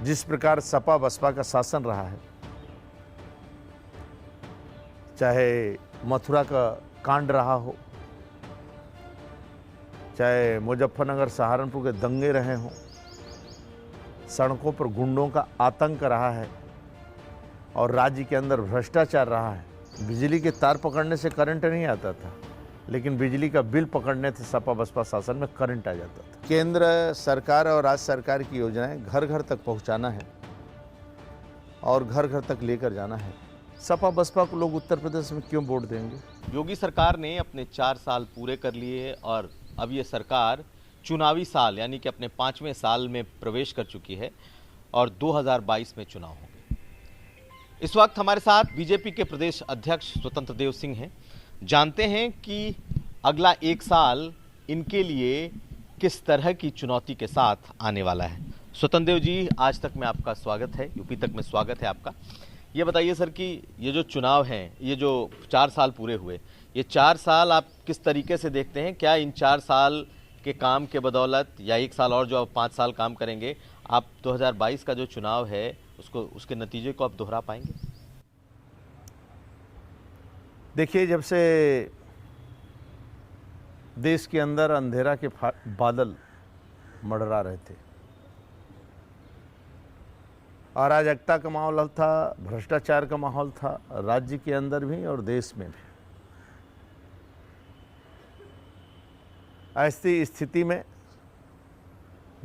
जिस प्रकार सपा बसपा का शासन रहा है, चाहे मथुरा का कांड रहा हो, चाहे मुजफ्फरनगर सहारनपुर के दंगे रहे हों, सड़कों पर गुंडों का आतंक रहा है और राज्य के अंदर भ्रष्टाचार रहा है। बिजली के तार पकड़ने से करंट नहीं आता था, लेकिन बिजली का बिल पकड़ने से सपा बसपा शासन में करंट आ जाता था। केंद्र सरकार और राज्य सरकार की योजनाएं घर घर तक पहुंचाना है और घर घर तक लेकर जाना है। सपा बसपा को लोग उत्तर प्रदेश में क्यों वोट देंगे? योगी सरकार ने अपने 4 साल पूरे कर लिए और अब ये सरकार चुनावी साल यानी कि अपने 5वें साल में प्रवेश कर चुकी है और 2022 में चुनाव होंगे। इस वक्त हमारे साथ बीजेपी के प्रदेश अध्यक्ष स्वतंत्र देव सिंह हैं। जानते हैं कि अगला 1 साल इनके लिए किस तरह की चुनौती के साथ आने वाला है। स्वतंत्र देव जी, आज तक में आपका स्वागत है, यूपी तक में स्वागत है आपका। ये बताइए सर कि ये जो चुनाव हैं, ये जो 4 साल पूरे हुए, ये 4 साल आप किस तरीके से देखते हैं? क्या इन 4 साल के काम के बदौलत या 1 साल और जो आप 5 साल काम करेंगे, आप 2022 का जो चुनाव है उसके नतीजे को आप दोहरा पाएंगे? देखिए, जब से देश के अंदर अंधेरा के बादल मंडरा रहे थे, अराजकता का माहौल था, भ्रष्टाचार का माहौल था, राज्य के अंदर भी और देश में भी। ऐसी स्थिति में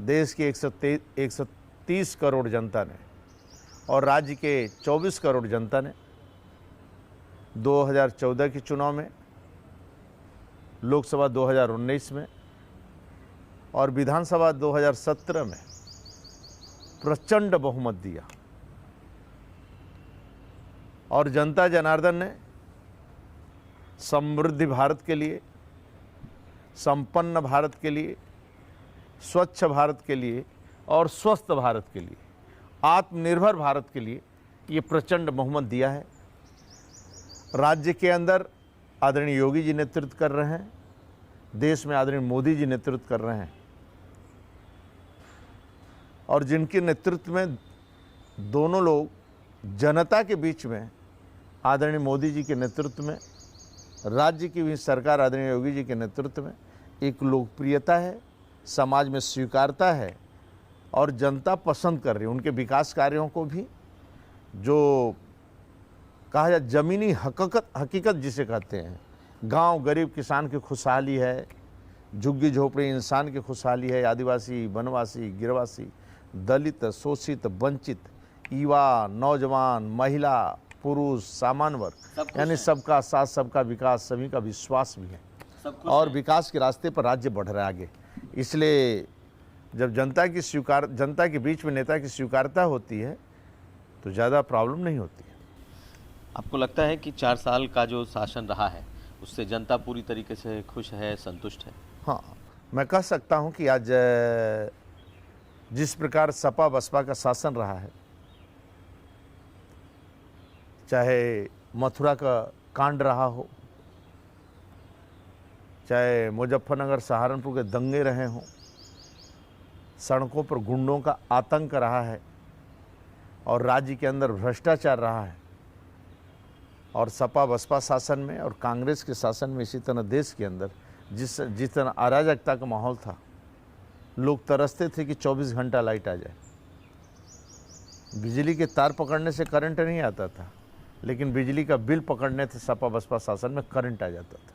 देश की 130 करोड़ जनता ने और राज्य के 24 करोड़ जनता ने 2014 के चुनाव में, लोकसभा 2019 में और विधानसभा 2017 में प्रचंड बहुमत दिया और जनता जनार्दन ने समृद्ध भारत के लिए, संपन्न भारत के लिए, स्वच्छ भारत के लिए और स्वस्थ भारत के लिए, आत्मनिर्भर भारत के लिए ये प्रचंड बहुमत दिया है। राज्य के अंदर आदरणीय योगी जी नेतृत्व कर रहे हैं, देश में आदरणीय मोदी जी नेतृत्व कर रहे हैं और जिनके नेतृत्व में दोनों लोग जनता के बीच में, आदरणीय मोदी जी के नेतृत्व में, राज्य की भी सरकार आदरणीय योगी जी के नेतृत्व में एक लोकप्रियता है, समाज में स्वीकारता है और जनता पसंद कर रही है। उनके विकास कार्यों को भी, जो कहा जाए ज़मीनी हकीकत जिसे कहते हैं, गांव गरीब किसान की खुशहाली है, झुग्गी झोपड़ी इंसान की खुशहाली है, आदिवासी, वनवासी, गिरवासी, दलित, शोषित, वंचित, युवा, नौजवान, महिला, पुरुष, सामान्य वर्ग, यानी सबका साथ, सबका विकास, सभी का विश्वास भी है और विकास के रास्ते पर राज्य बढ़ रहा है आगे। इसलिए जब जनता के बीच में नेता की स्वीकारता होती है तो ज़्यादा प्रॉब्लम नहीं होती है। आपको लगता है कि 4 साल का जो शासन रहा है उससे जनता पूरी तरीके से खुश है, संतुष्ट है? हाँ, मैं कह सकता हूँ कि आज जिस प्रकार सपा बसपा का शासन रहा है, चाहे मथुरा का कांड रहा हो, चाहे मुजफ्फरनगर सहारनपुर के दंगे रहे हों, सड़कों पर गुंडों का आतंक रहा है और राज्य के अंदर भ्रष्टाचार रहा है और सपा बसपा शासन में और कांग्रेस के शासन में, इसी तरह देश के अंदर जिस तरह अराजकता का माहौल था, लोग तरसते थे कि 24 घंटा लाइट आ जाए। बिजली के तार पकड़ने से करंट नहीं आता था, लेकिन बिजली का बिल पकड़ने से सपा बसपा शासन में करंट आ जाता था,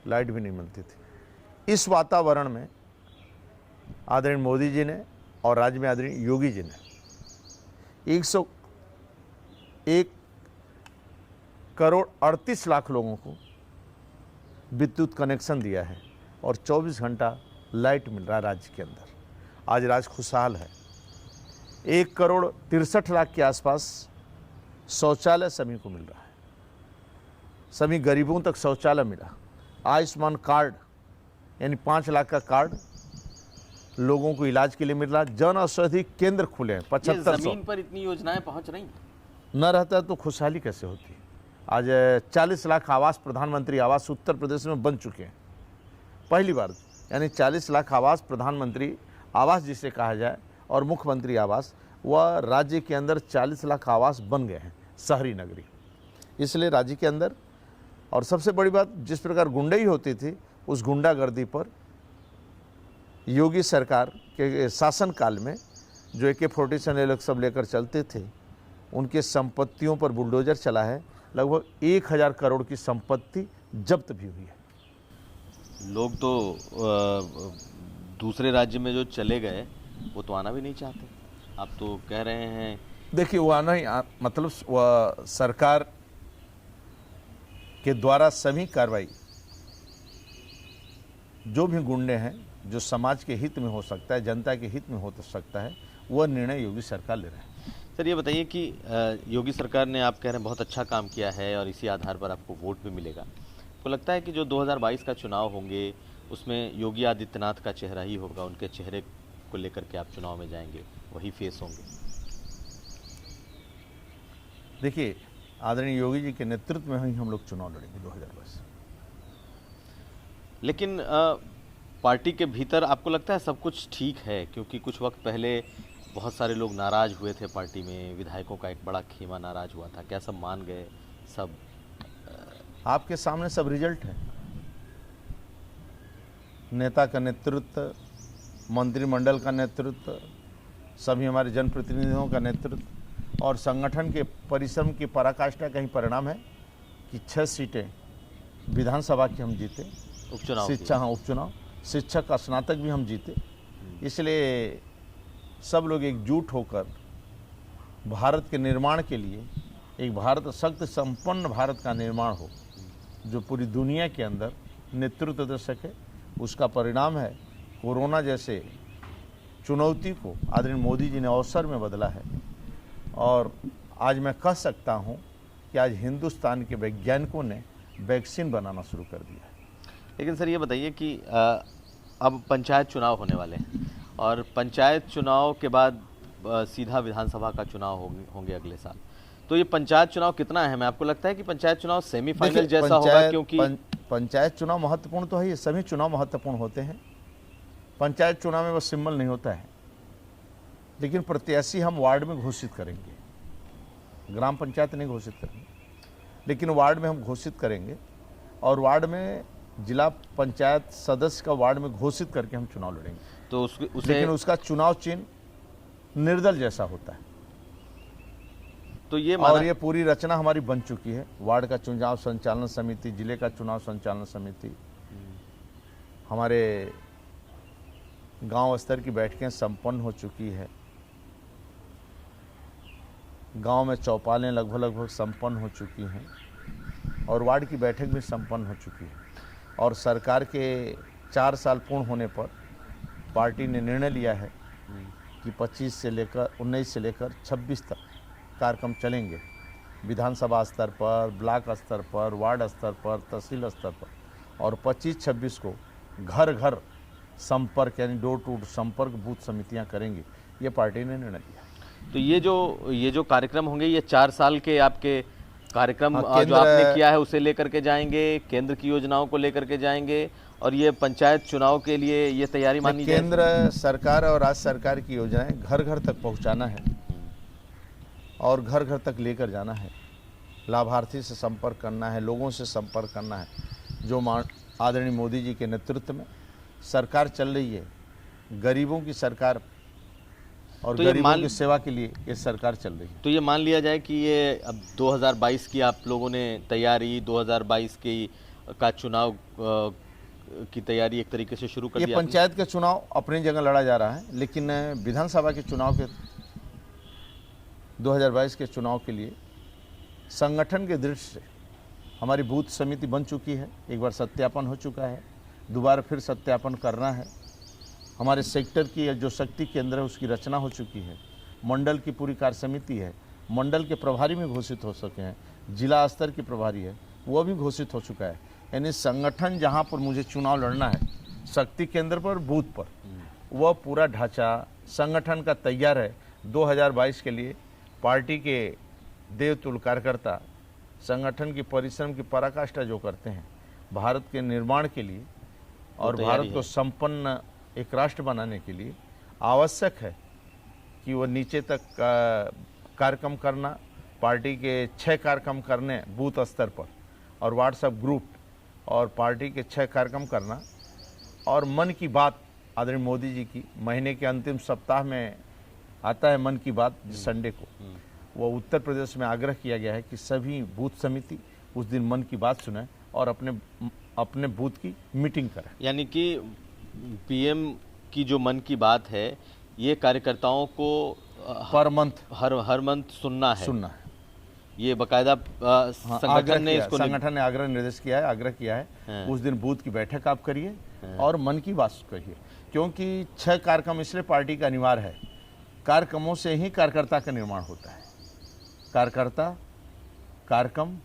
लाइट भी नहीं मिलती थी। इस वातावरण में आदरणीय मोदी जी ने और राज्य में आदरणीय योगी जी ने 101 करोड़ 38 लाख लोगों को विद्युत कनेक्शन दिया है और 24 घंटा लाइट मिल रहा है राज्य के अंदर। आज राज्य खुशहाल है। 1 करोड़ 63 लाख के आसपास शौचालय सभी को मिल रहा है, सभी गरीबों तक शौचालय मिला। आयुष्मान कार्ड यानी 5 लाख का कार्ड लोगों को इलाज के लिए मिल रहा। जन औषधि केंद्र खुले हैं 7500। जमीन पर इतनी योजनाएं पहुंच रही न रहता तो खुशहाली कैसे होती? आज 40 लाख आवास, प्रधानमंत्री आवास उत्तर प्रदेश में बन चुके हैं पहली बार, यानी 40 लाख आवास, प्रधानमंत्री आवास जिसे कहा जाए, और मुख्यमंत्री आवास वह राज्य के अंदर 40 लाख आवास बन गए हैं, शहरी नगरी। इसलिए राज्य के अंदर, और सबसे बड़ी बात, जिस प्रकार गुंडई होती थी, उस गुंडागर्दी पर योगी सरकार के शासनकाल में जो AK-47 ये लोग सब लेकर चलते थे, उनके संपत्तियों पर बुलडोजर चला है। लगभग 1000 करोड़ की संपत्ति जब्त भी हुई है। लोग तो दूसरे राज्य में जो चले गए वो तो आना भी नहीं चाहते। आप तो कह रहे हैं। देखिए, वो आना ही मतलब वह सरकार के द्वारा सभी कार्रवाई, जो भी गुंडे हैं, जो समाज के हित में हो सकता है, जनता के हित में हो सकता है, वह निर्णय योगी सरकार ले रहे हैं। सर ये बताइए कि योगी सरकार ने, आप कह रहे हैं, बहुत अच्छा काम किया है और इसी आधार पर आपको वोट भी मिलेगा। आपको लगता है कि जो 2022 का चुनाव होंगे उसमें योगी आदित्यनाथ का चेहरा ही होगा, उनके चेहरे को लेकर के आप चुनाव में जाएंगे, वही फेस होंगे? देखिए, आदरणीय योगी जी के नेतृत्व में ही हम लोग चुनाव लड़ेंगे 2022। लेकिन पार्टी के भीतर आपको लगता है सब कुछ ठीक है? क्योंकि कुछ वक्त पहले बहुत सारे लोग नाराज हुए थे पार्टी में, विधायकों का एक बड़ा खेमा नाराज हुआ था। क्या सब मान गए? सब आपके सामने सब रिजल्ट है। नेता का नेतृत्व, मंत्रिमंडल का नेतृत्व, सभी हमारे जनप्रतिनिधियों का नेतृत्व और संगठन के परिश्रम की पराकाष्ठा का ही परिणाम है कि 6 सीटें विधानसभा की हम जीते। उपचुनाव, उपचुनाव, शिक्षक का स्नातक भी हम जीते। इसलिए सब लोग एकजुट होकर भारत के निर्माण के लिए, एक भारत शक्ति संपन्न भारत का निर्माण हो, जो पूरी दुनिया के अंदर नेतृत्व दे सके। उसका परिणाम है कोरोना जैसे चुनौती को आदरणीय मोदी जी ने अवसर में बदला है। और आज मैं कह सकता हूं कि आज हिंदुस्तान के वैज्ञानिकों ने वैक्सीन बनाना शुरू कर दिया है। लेकिन सर ये बताइए कि अब पंचायत चुनाव होने वाले हैं और पंचायत चुनाव के बाद सीधा विधानसभा का चुनाव होंगे अगले साल। तो ये पंचायत चुनाव कितना अहम है? आपको लगता है कि पंचायत चुनाव सेमीफाइनल जैसा होगा? क्योंकि पंचायत चुनाव महत्वपूर्ण तो है, ये सभी चुनाव महत्वपूर्ण होते हैं। पंचायत चुनाव में बस सिंबल नहीं होता है, लेकिन प्रत्याशी हम वार्ड में घोषित करेंगे। ग्राम पंचायत नहीं घोषित करेंगे, लेकिन वार्ड में हम घोषित करेंगे और वार्ड में जिला पंचायत सदस्य का वार्ड में घोषित करके हम चुनाव लड़ेंगे। तो लेकिन उसका चुनाव चिन्ह निर्दल जैसा होता है। तो ये और ये पूरी रचना हमारी बन चुकी है। वार्ड का चुनाव संचालन समिति, जिले का चुनाव संचालन समिति, हमारे गांव स्तर की बैठकें संपन्न हो चुकी है। गांव में चौपालें लगभग संपन्न हो चुकी हैं और वार्ड की बैठक भी संपन्न हो चुकी है। और सरकार के 4 साल पूर्ण होने पर पार्टी ने निर्णय लिया है कि 19 से लेकर 26 तक कार्यक्रम चलेंगे। विधानसभा स्तर पर, ब्लॉक स्तर पर, वार्ड स्तर पर, तहसील स्तर पर, और 25-26 को घर घर संपर्क यानी डोर टू संपर्क बूथ समितियां करेंगी। ये पार्टी ने निर्णय लिया। तो ये जो कार्यक्रम होंगे, ये 4 साल के आपके कार्यक्रम जो आपने किया है उसे लेकर के जाएंगे, केंद्र की योजनाओं को लेकर के जाएंगे, और ये पंचायत चुनाव के लिए ये तैयारी मानी जाए। केंद्र सरकार और राज्य सरकार की योजनाएं घर घर तक पहुंचाना है और घर घर तक लेकर जाना है। लाभार्थी से संपर्क करना है, लोगों से संपर्क करना है। जो आदरणीय मोदी जी के नेतृत्व में सरकार चल रही है, गरीबों की सरकार और तो गरीबों की सेवा के लिए ये सरकार चल रही है। तो ये मान लिया जाए कि ये अब 2022 की आप लोगों ने तैयारी, 2022 की का चुनाव की तैयारी एक तरीके से शुरू कर दिया। ये पंचायत के चुनाव अपनी जगह लड़ा जा रहा है, लेकिन विधानसभा के चुनाव के 2022 के चुनाव के लिए संगठन के दृष्टि से हमारी बूथ समिति बन चुकी है। एक बार सत्यापन हो चुका है, दोबारा फिर सत्यापन करना है। हमारे सेक्टर की जो शक्ति केंद्र है उसकी रचना हो चुकी है। मंडल की पूरी कार्य समिति है, मंडल के प्रभारी में घोषित हो सके हैं, जिला स्तर की प्रभारी है वो भी घोषित हो चुका है। यानी संगठन जहाँ पर मुझे चुनाव लड़ना है, शक्ति केंद्र पर, बूथ पर, वह पूरा ढांचा संगठन का तैयार है। 2022 के लिए पार्टी के देवतुल्य कार्यकर्ता संगठन की परिश्रम की पराकाष्ठा जो करते हैं भारत के निर्माण के लिए और भारत को संपन्न एक राष्ट्र बनाने के लिए, आवश्यक है कि वो नीचे तक कार्यक्रम करना, पार्टी के 6 कार्यक्रम करने बूथ स्तर पर, और व्हाट्सएप ग्रुप और पार्टी के 6 कार्यक्रम करना, और मन की बात आदरणीय मोदी जी की महीने के अंतिम सप्ताह में आता है मन की बात संडे को, वो उत्तर प्रदेश में आग्रह किया गया है कि सभी बूथ समिति उस दिन मन की बात सुने और अपने बूथ की मीटिंग करें। यानी कि पीएम की जो मन की बात है ये कार्यकर्ताओं को पर मंथ हर मंथ सुनना है। ये बकायदा संगठन ने आग्रह निर्देश किया है, आग्रह किया है उस दिन बूथ की बैठक आप करिए और मन की बात करिए, क्योंकि 6 कार्यक्रम इसलिए पार्टी का अनिवार्य है। कार्यक्रमों से ही कार्यकर्ता का निर्माण होता है। कार्यकर्ता, कार्यक्रम,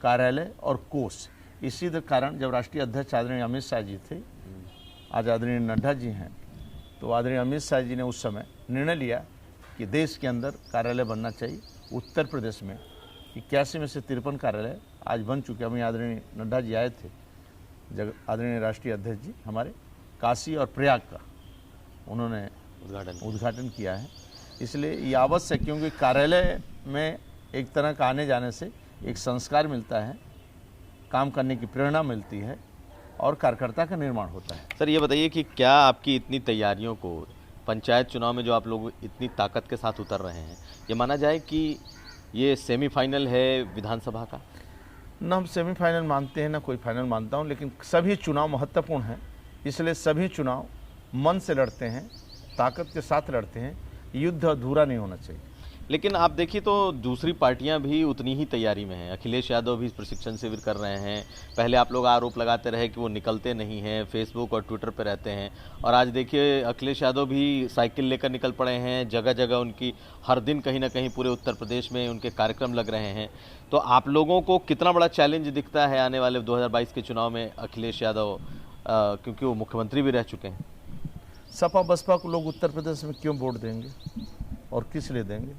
कार्यालय और कोष। इसी कारण जब राष्ट्रीय अध्यक्ष आदरणीय अमित शाह जी थे, आज आदरणीय नड्डा जी हैं, तो आदरणीय अमित शाह जी ने उस समय निर्णय लिया कि देश के अंदर कार्यालय बनना चाहिए। उत्तर प्रदेश में 81 में से 53 कार्यालय आज बन चुके हैं। अभी आदरणीय नड्डा जी आए थे, जब आदरणीय राष्ट्रीय अध्यक्ष जी हमारे काशी और प्रयाग का उन्होंने उद्घाटन किया है। इसलिए ये आवश्यक है, क्योंकि कार्यालय में एक तरह का आने जाने से एक संस्कार मिलता है, काम करने की प्रेरणा मिलती है और कार्यकर्ता का निर्माण होता है। सर ये बताइए कि क्या आपकी इतनी तैयारियों को पंचायत चुनाव में जो आप लोग इतनी ताकत के साथ उतर रहे हैं, ये माना जाए कि ये सेमीफाइनल है विधानसभा का? ना हम सेमीफाइनल मानते हैं ना कोई फाइनल मानता हूँ, लेकिन सभी चुनाव महत्वपूर्ण हैं, इसलिए सभी चुनाव मन से लड़ते हैं, ताकत के साथ लड़ते हैं। युद्ध अधूरा नहीं होना चाहिए। लेकिन आप देखिए तो दूसरी पार्टियां भी उतनी ही तैयारी में हैं। अखिलेश यादव भी प्रशिक्षण शिविर कर रहे हैं। पहले आप लोग आरोप लगाते रहे कि वो निकलते नहीं हैं, फेसबुक और ट्विटर पर रहते हैं, और आज देखिए अखिलेश यादव भी साइकिल लेकर निकल पड़े हैं। जगह जगह उनकी हर दिन कहीं ना कहीं पूरे उत्तर प्रदेश में उनके कार्यक्रम लग रहे हैं। तो आप लोगों को कितना बड़ा चैलेंज दिखता है आने वाले 2022 के चुनाव में अखिलेश यादव, क्योंकि वो मुख्यमंत्री भी रह चुके हैं? सपा बसपा को लोग उत्तर प्रदेश में क्यों वोट देंगे और किस लिए देंगे?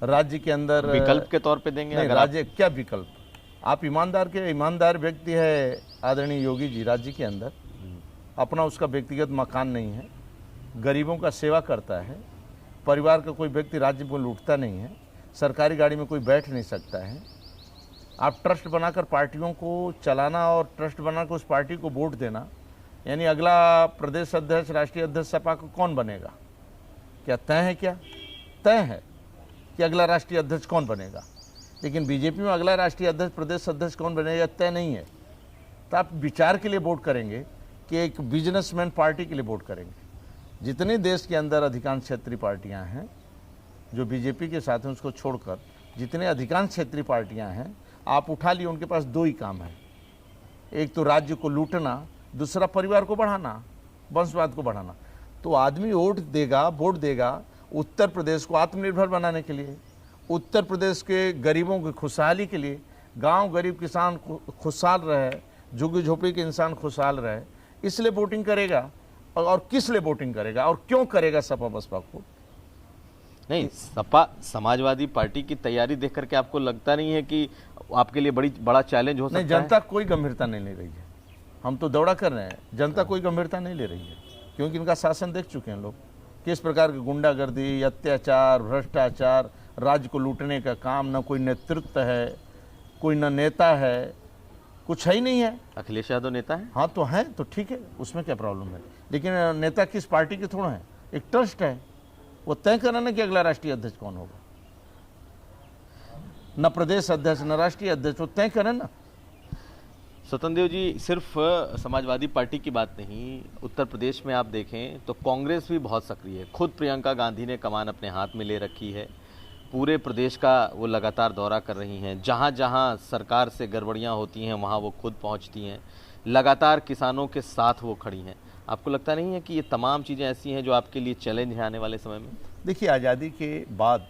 राज्य के अंदर विकल्प के तौर पे देंगे? अगर राज्य क्या विकल्प? आप ईमानदार व्यक्ति है आदरणीय योगी जी। राज्य के अंदर अपना उसका व्यक्तिगत मकान नहीं है, गरीबों का सेवा करता है, परिवार का कोई व्यक्ति राज्य में लूटता नहीं है, सरकारी गाड़ी में कोई बैठ नहीं सकता है। आप ट्रस्ट बनाकर पार्टियों को चलाना और ट्रस्ट बनाकर उस पार्टी को वोट देना, यानी अगला प्रदेश अध्यक्ष, राष्ट्रीय अध्यक्ष सपा को कौन बनेगा? क्या तय है? क्या तय है कि अगला राष्ट्रीय अध्यक्ष कौन बनेगा? लेकिन बीजेपी में अगला राष्ट्रीय अध्यक्ष, प्रदेश अध्यक्ष कौन बनेगा तय नहीं है। तो आप विचार के लिए वोट करेंगे कि एक बिजनेसमैन पार्टी के लिए वोट करेंगे? जितने देश के अंदर अधिकांश क्षेत्रीय पार्टियां हैं जो बीजेपी के साथ हैं, उसको छोड़कर जितने अधिकांश क्षेत्रीय पार्टियां हैं, आप उठा लिए, उनके पास 2 ही काम है। एक तो राज्य को लूटना, दूसरा परिवार को बढ़ाना, वंशवाद को बढ़ाना। तो आदमी वोट देगा उत्तर प्रदेश को आत्मनिर्भर बनाने के लिए, उत्तर प्रदेश के गरीबों की खुशहाली के लिए, गांव गरीब किसान खुशहाल रहे, झुग्गी झोपड़ी के इंसान खुशहाल रहे, इसलिए वोटिंग करेगा। और किस लिए वोटिंग करेगा और क्यों करेगा सपा बसपा को? नहीं, सपा समाजवादी पार्टी की तैयारी देख करके आपको लगता नहीं है कि आपके लिए बड़ा चैलेंज हो सकता है? नहीं, जनता कोई गंभीरता नहीं ले रही है। हम तो दौड़ा कर रहे हैं, जनता कोई गंभीरता नहीं ले रही है, क्योंकि इनका शासन देख चुके हैं लोग, किस प्रकार की गुंडागर्दी, अत्याचार, भ्रष्टाचार, राज्य को लूटने का काम। न कोई नेतृत्व है, कोई न नेता है, कुछ है ही नहीं है। अखिलेश यादव नेता है? हाँ तो है, तो ठीक है, उसमें क्या प्रॉब्लम है? लेकिन नेता किस पार्टी के थोड़ा है, एक ट्रस्ट है, वो तय करना ना कि अगला राष्ट्रीय अध्यक्ष कौन होगा। न प्रदेश अध्यक्ष न राष्ट्रीय अध्यक्ष, वो तय करें ना। स्वतंत्र देव जी, सिर्फ समाजवादी पार्टी की बात नहीं, उत्तर प्रदेश में आप देखें तो कांग्रेस भी बहुत सक्रिय है। खुद प्रियंका गांधी ने कमान अपने हाथ में ले रखी है। पूरे प्रदेश का वो लगातार दौरा कर रही हैं। जहाँ जहाँ सरकार से गड़बड़ियाँ होती हैं वहाँ वो खुद पहुँचती हैं। लगातार किसानों के साथ वो खड़ी हैं। आपको लगता नहीं है कि ये तमाम चीज़ें ऐसी हैं जो आपके लिए चैलेंज है आने वाले समय में? देखिए, आज़ादी के बाद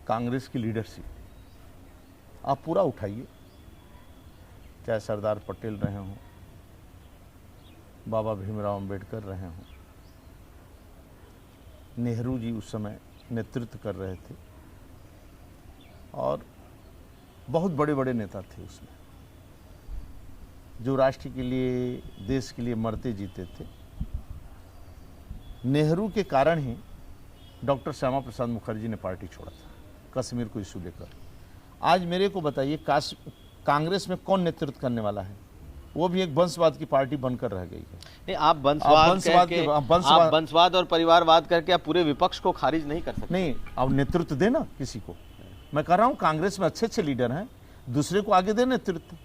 कांग्रेस की लीडरशिप आप पूरा उठाइए, चाहे सरदार पटेल रहे हों, बाबा भीमराव अंबेडकर रहे हों, नेहरू जी उस समय नेतृत्व कर रहे थे, और बहुत बड़े बड़े नेता थे उसमें, जो राष्ट्र के लिए, देश के लिए मरते जीते थे। नेहरू के कारण ही डॉक्टर श्यामा प्रसाद मुखर्जी ने पार्टी छोड़ा था कश्मीर को इशू लेकर। आज मेरे को बताइए कांग्रेस में कौन नेतृत्व करने वाला है? वो भी एक वंशवाद की पार्टी बनकर रह गई है। नहीं, आप वंशवाद और परिवारवाद करके आप पूरे विपक्ष को खारिज नहीं कर सकते। नहीं, अब नेतृत्व देना किसी को। मैं कह रहा हूं कांग्रेस में अच्छे अच्छे लीडर हैं, दूसरे को आगे दे नेतृत्व।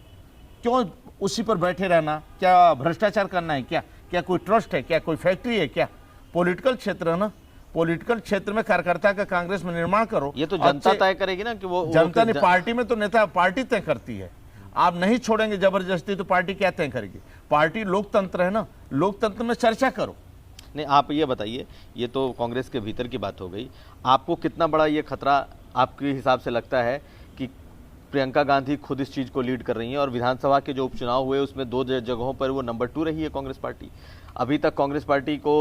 क्यों उसी पर बैठे रहना? क्या भ्रष्टाचार करना है? क्या कोई ट्रस्ट है? क्या कोई फैक्ट्री है? क्या पॉलिटिकल क्षेत्र है ना? पॉलिटिकल क्षेत्र में कार्यकर्ता का कांग्रेस में निर्माण करो। ये तो जनता तय करेगी ना कि वो जनता ने पार्टी में तो नेता पार्टी तय करती है। आप नहीं छोड़ेंगे जबरदस्ती तो पार्टी क्या तय करेगी? पार्टी लोकतंत्र है ना, लोकतंत्र में चर्चा करो। नहीं, आप ये बताइए, ये तो कांग्रेस के भीतर की बात हो गई, आपको कितना बड़ा ये खतरा आपके हिसाब से लगता है कि प्रियंका गांधी खुद इस चीज़ को लीड कर रही हैं और विधानसभा के जो उपचुनाव हुए उसमें 2 जगहों पर वो नंबर 2 रही है कांग्रेस पार्टी। अभी तक कांग्रेस पार्टी को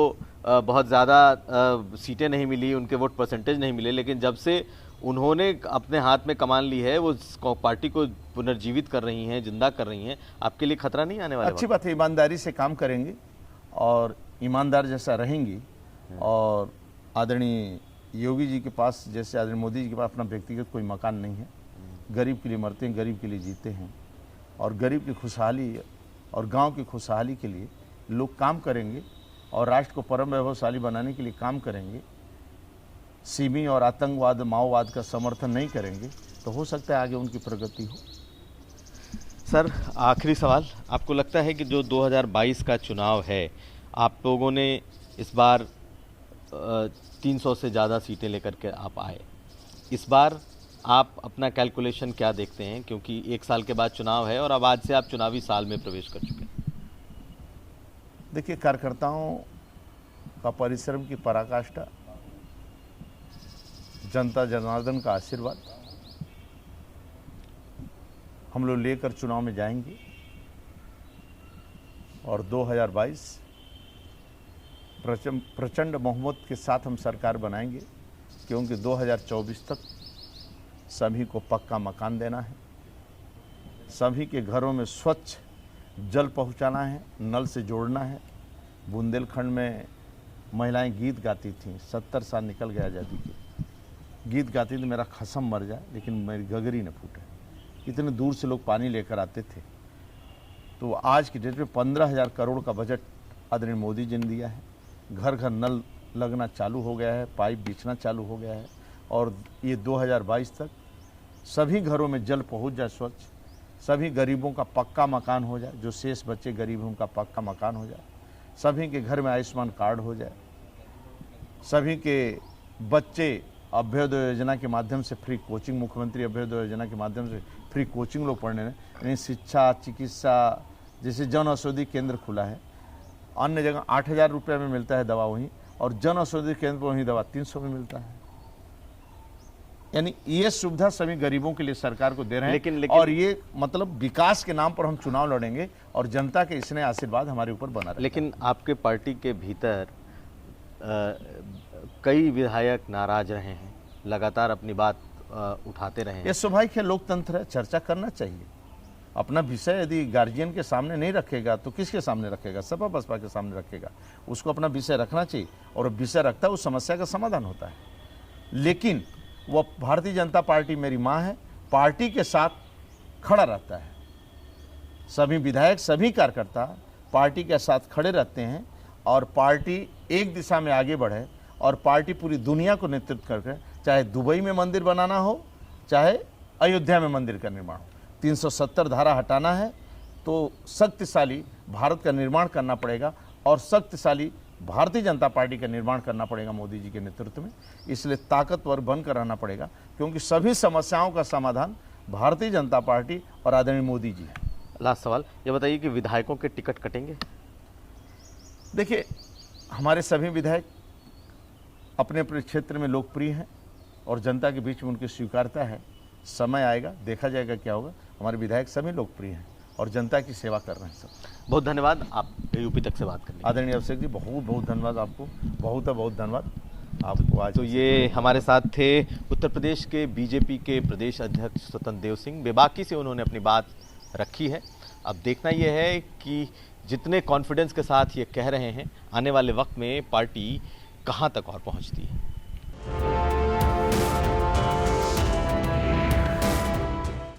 बहुत ज़्यादा सीटें नहीं मिली, उनके वोट परसेंटेज नहीं मिले, लेकिन जब से उन्होंने अपने हाथ में कमान ली है वो पार्टी को पुनर्जीवित कर रही हैं, जिंदा कर रही हैं। आपके लिए खतरा नहीं आने वाला? अच्छी बात है, ईमानदारी से काम करेंगे और ईमानदार जैसा रहेंगी। और आदरणीय योगी जी के पास, जैसे आदरणीय मोदी जी के पास अपना व्यक्तिगत कोई मकान नहीं है। गरीब के लिए मरते हैं, गरीब के लिए जीते हैं, और गरीब की खुशहाली और गांव की खुशहाली के लिए लोग काम करेंगे और राष्ट्र को परम वैभवशाली बनाने के लिए काम करेंगे। सीमी और आतंकवाद, माओवाद का समर्थन नहीं करेंगे तो हो सकता है आगे उनकी प्रगति हो। सर, आखिरी सवाल, आपको लगता है कि जो 2022 का चुनाव है, आप लोगों ने इस बार 300 से ज़्यादा सीटें लेकर के आप आए, इस बार आप अपना कैलकुलेशन क्या देखते हैं? क्योंकि 1 साल के बाद चुनाव है और अब आज से आप चुनावी साल में प्रवेश कर चुके हैं। देखिए, कार्यकर्ताओं का परिश्रम की पराकाष्ठा, जनता जनार्दन का आशीर्वाद हम लोग लेकर चुनाव में जाएंगे और 2022 प्रचंड बहुमत के साथ हम सरकार बनाएंगे, क्योंकि 2024 तक सभी को पक्का मकान देना है, सभी के घरों में स्वच्छ जल पहुंचाना है, नल से जोड़ना है। बुंदेलखंड में महिलाएं गीत गाती थीं, 70 साल निकल गए आज़ादी के, गीत गाती थी मेरा खसम मर जाए लेकिन मेरी गगरी न फूटे। इतने दूर से लोग पानी लेकर आते थे। तो आज की डेट में 15,000 करोड़ का बजट आदरणीय मोदी जी ने दिया है। घर घर नल लगना चालू हो गया है, पाइप बिछना चालू हो गया है, और ये 2022 तक सभी घरों में जल पहुंच जाए, स्वच्छ, सभी गरीबों का पक्का मकान हो जाए, जो शेष बच्चे गरीब हैं उनका पक्का मकान हो जाए, सभी के घर में आयुष्मान कार्ड हो जाए, सभी के बच्चे अभ्युदय योजना के माध्यम से फ्री कोचिंग, मुख्यमंत्री अभ्युदय योजना के माध्यम से फ्री कोचिंग लोग पढ़ने में, यानी शिक्षा, चिकित्सा, जैसे जन औषधि केंद्र खुला है, अन्य जगह 8,000 रुपये में मिलता है दवा वहीं, और जन औषधि केंद्र पर वहीं दवा 300 में मिलता है। यानी ये सुविधा सभी गरीबों के लिए सरकार को दे रहे हैं। लेकिन और ये मतलब विकास के नाम पर हम चुनाव लड़ेंगे और जनता के इसने आशीर्वाद हमारे ऊपर बना रहे। लेकिन आपके पार्टी के भीतर कई विधायक नाराज रहे हैं, लगातार अपनी बात उठाते रहे हैं। ये स्वाभाविक है, लोकतंत्र है, चर्चा करना चाहिए। अपना विषय यदि गार्जियन के सामने नहीं रखेगा तो किसके सामने रखेगा? सपा बसपा के सामने रखेगा। उसको अपना विषय रखना चाहिए, और विषय रखता है उस समस्या का समाधान होता है। लेकिन वो भारतीय जनता पार्टी मेरी माँ है, पार्टी के साथ खड़ा रहता है। सभी विधायक, सभी कार्यकर्ता पार्टी के साथ खड़े रहते हैं, और पार्टी एक दिशा में आगे बढ़े, और पार्टी पूरी दुनिया को नेतृत्व करके, चाहे दुबई में मंदिर बनाना हो, चाहे अयोध्या में मंदिर का निर्माण हो, 370 धारा हटाना है तो शक्तिशाली भारत का निर्माण करना पड़ेगा, और शक्तिशाली भारतीय जनता पार्टी का निर्माण करना पड़ेगा मोदी जी के नेतृत्व में। इसलिए ताकतवर बनकर रहना पड़ेगा, क्योंकि सभी समस्याओं का समाधान भारतीय जनता पार्टी और आदरणीय मोदी जी है। लास्ट सवाल ये बताइए कि विधायकों के टिकट कटेंगे? देखिए, हमारे सभी विधायक अपने अपने क्षेत्र में लोकप्रिय हैं और जनता के बीच में उनकी स्वीकार्यता है। समय आएगा, देखा जाएगा क्या होगा। हमारे विधायक सभी लोकप्रिय हैं और जनता की सेवा कर रहे हैं सब। बहुत धन्यवाद आप यूपी तक से बात करने। आदरणीय अभिषेक जी, बहुत बहुत धन्यवाद आपको, बहुत बहुत धन्यवाद आपको। आज तो ये हमारे साथ थे उत्तर प्रदेश के बीजेपी के प्रदेश अध्यक्ष स्वतंत्र देव सिंह। बेबाकी से उन्होंने अपनी बात रखी है। अब देखना यह है कि जितने कॉन्फिडेंस के साथ ये कह रहे हैं, आने वाले वक्त में पार्टी कहां तक और पहुंचती है।